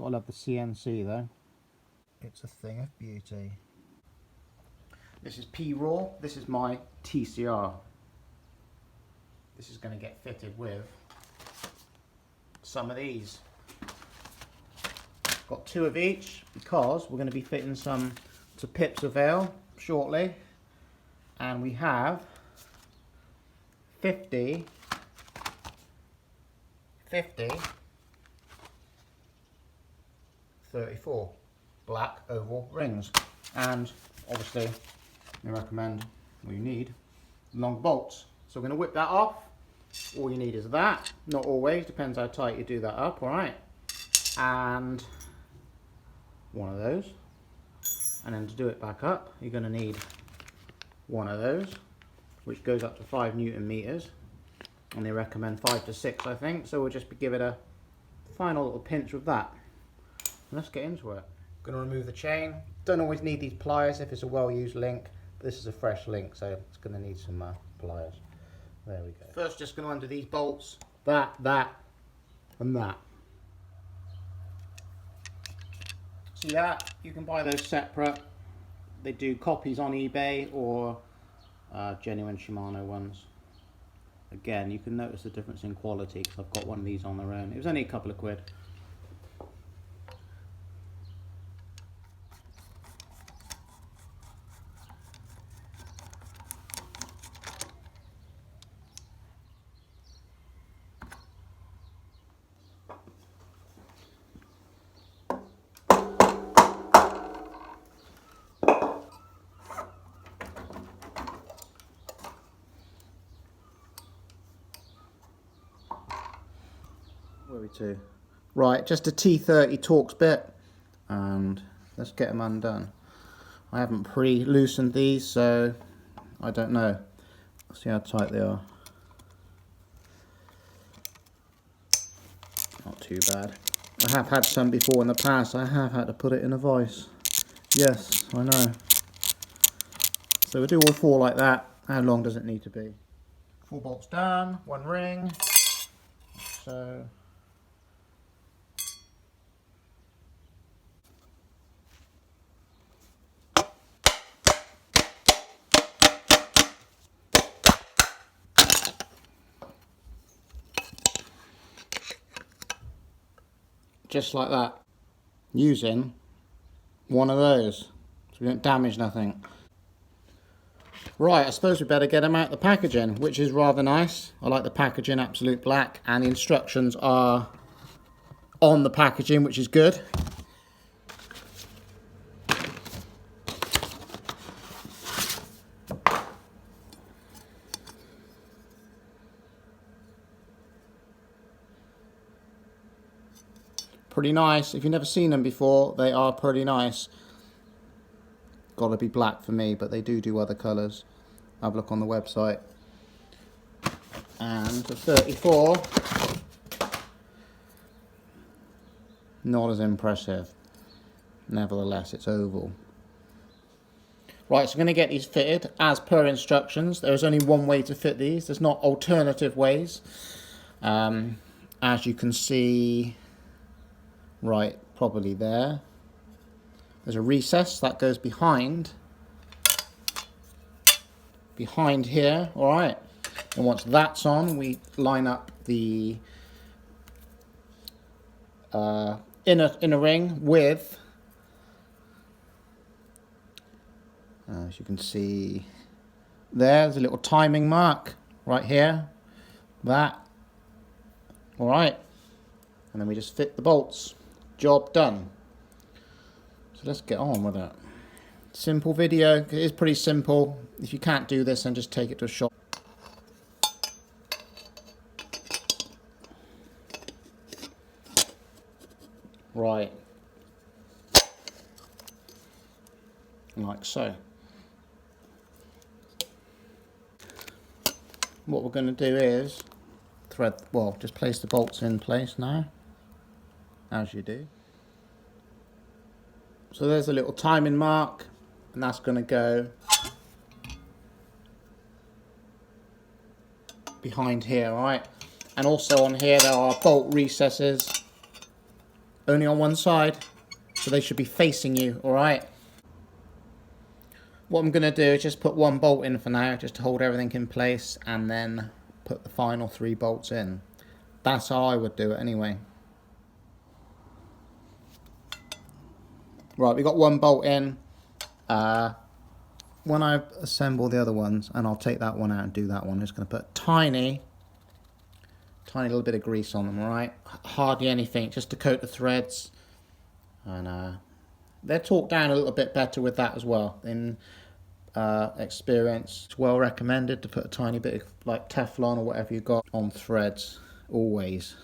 Gotta love the CNC though. It's a thing of beauty. This is PRAW, this is my TCR. This is going to get fitted with some of these. Got 2 of each because we're going to be fitting some to pips of ale shortly. And we have 50 34 black oval rings. And obviously I recommend, well, you need long bolts. So we're going to whip that off. All you need is that. Not always, depends how tight you do that up, alright? And one of those. And then to do it back up, you're going to need one of those, which goes up to 5 Newton meters. And they recommend 5 to 6, I think. So we'll just give it a final little pinch with that. And let's get into it. Going to remove the chain. Don't always need these pliers if it's a well-used link. But this is a fresh link, so it's going to need some pliers. There we go. First, just going to undo these bolts. That, and that. See that? You can buy those separate. They do copies on eBay or genuine Shimano ones. Again, you can notice the difference in quality because I've got one of these on their own. It was only a couple of quid. Where are we to? Right, just a T30 Torx bit, and let's get them undone. I haven't pre-loosened these, so I don't know. Let's see how tight they are. Not too bad. I have had some before in the past. I have had to put it in a vise. Yes, I know. So we'll do all 4 like that. How long does it need to be? 4 bolts down, 1 ring. So just like that, using one of those so we don't damage nothing. Right, I suppose we better get them out the packaging, which is rather nice. I like the packaging, absolute black, and the instructions are on the packaging, which is good. Pretty nice. If you've never seen them before, they are pretty nice. Gotta be black for me, but they do other colours. Have a look on the website. And the 34, not as impressive. Nevertheless, it's oval. Right, so I'm going to get these fitted as per instructions. There's only one way to fit these. There's not alternative ways. As you can see, right, probably there. There's a recess that goes behind here, all right. And once that's on, we line up the inner ring with, as you can see, there's a little timing mark right here. That, all right. And then we just fit the bolts. Job done. So let's get on with it. Simple video. It is pretty simple. If you can't do this, then just take it to a shop. Right. Like so. What we're going to do is just place the bolts in place now, as you do. So there's a little timing mark, and that's going to go behind here, right? And also on here there are bolt recesses only on one side, so they should be facing you, alright? What I'm going to do is just put one bolt in for now, just to hold everything in place, and then put the final 3 bolts in. That's how I would do it anyway. Right, we got 1 bolt in. When I assemble the other ones, and I'll take that one out and do that one, I'm just going to put a tiny little bit of grease on them, alright? Hardly anything, just to coat the threads. And they're torqued down a little bit better with that as well. In experience, it's well recommended to put a tiny bit of like Teflon or whatever you got on threads, always.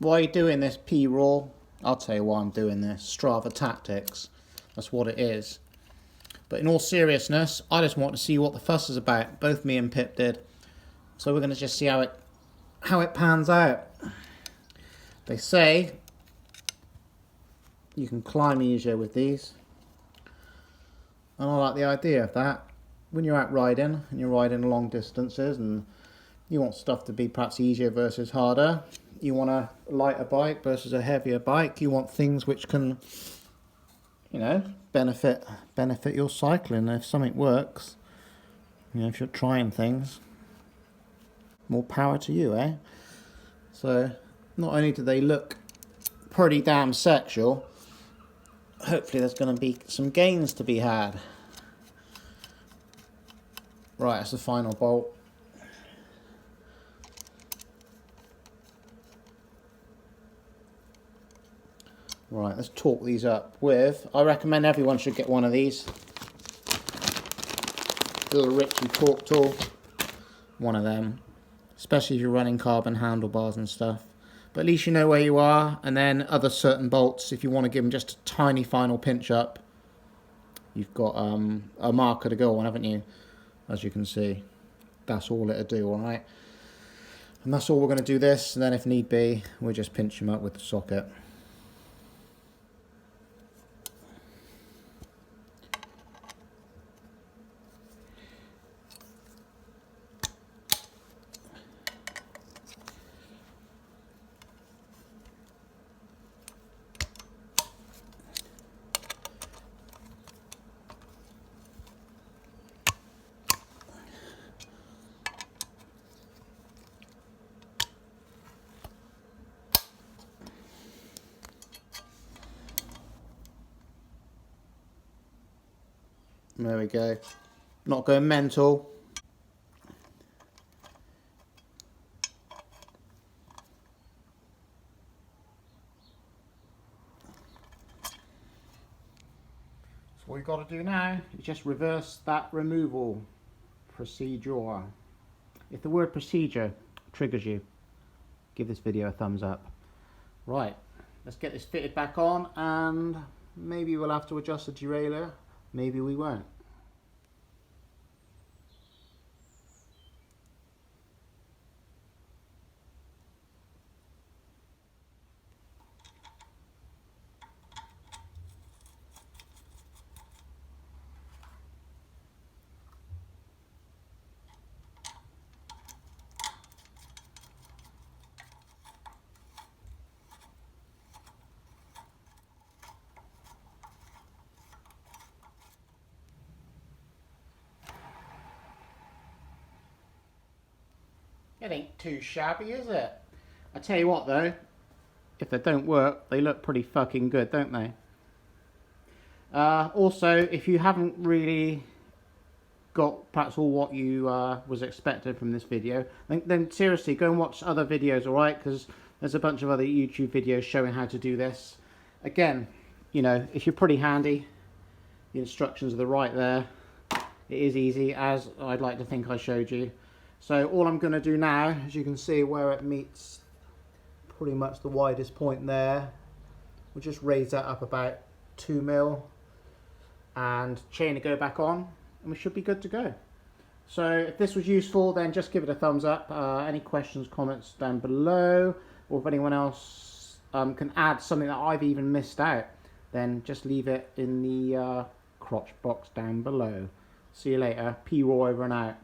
Why are you doing this, PRAW? I'll tell you why I'm doing this. Strava tactics. That's what it is. But in all seriousness, I just want to see what the fuss is about. Both me and Pip did. So we're going to just see how it pans out. They say you can climb easier with these. And I like the idea of that. When you're out riding, and you're riding long distances, and you want stuff to be perhaps easier versus harder. You want a lighter bike versus a heavier bike. You want things which can, you know, benefit your cycling. If something works, you know, if you're trying things, more power to you, eh? So, not only do they look pretty damn sexual, hopefully there's going to be some gains to be had. Right, that's the final bolt. Right, let's torque these up with, I recommend everyone should get one of these. Little Ritchie torque tool. One of them. Especially if you're running carbon handlebars and stuff. But at least you know where you are. And then other certain bolts, if you want to give them just a tiny final pinch up, you've got a marker to go on, haven't you? As you can see. That's all it'll do, alright? And that's all we're going to do this. And then if need be, we'll just pinch them up with the socket. There we go. Not going mental. So what you've got to do now is just reverse that removal procedure. If the word procedure triggers you, give this video a thumbs up. Right, let's get this fitted back on, and maybe we'll have to adjust the derailleur, maybe we won't. It ain't too shabby, is it? I tell you what though, if they don't work, they look pretty fucking good, don't they? Also, if you haven't really got perhaps all what you was expected from this video, then seriously go and watch other videos, alright? Because there's a bunch of other YouTube videos showing how to do this. Again, you know, if you're pretty handy, the instructions are right there. It is easy, as I'd like to think I showed you. So all I'm going to do now, as you can see where it meets pretty much the widest point there, we'll just raise that up about 2 mil and chain it go back on, and we should be good to go. So if this was useful, then just give it a thumbs up. Any questions, comments down below, or if anyone else can add something that I've even missed out, then just leave it in the crotch box down below. See you later. PRAW over and out.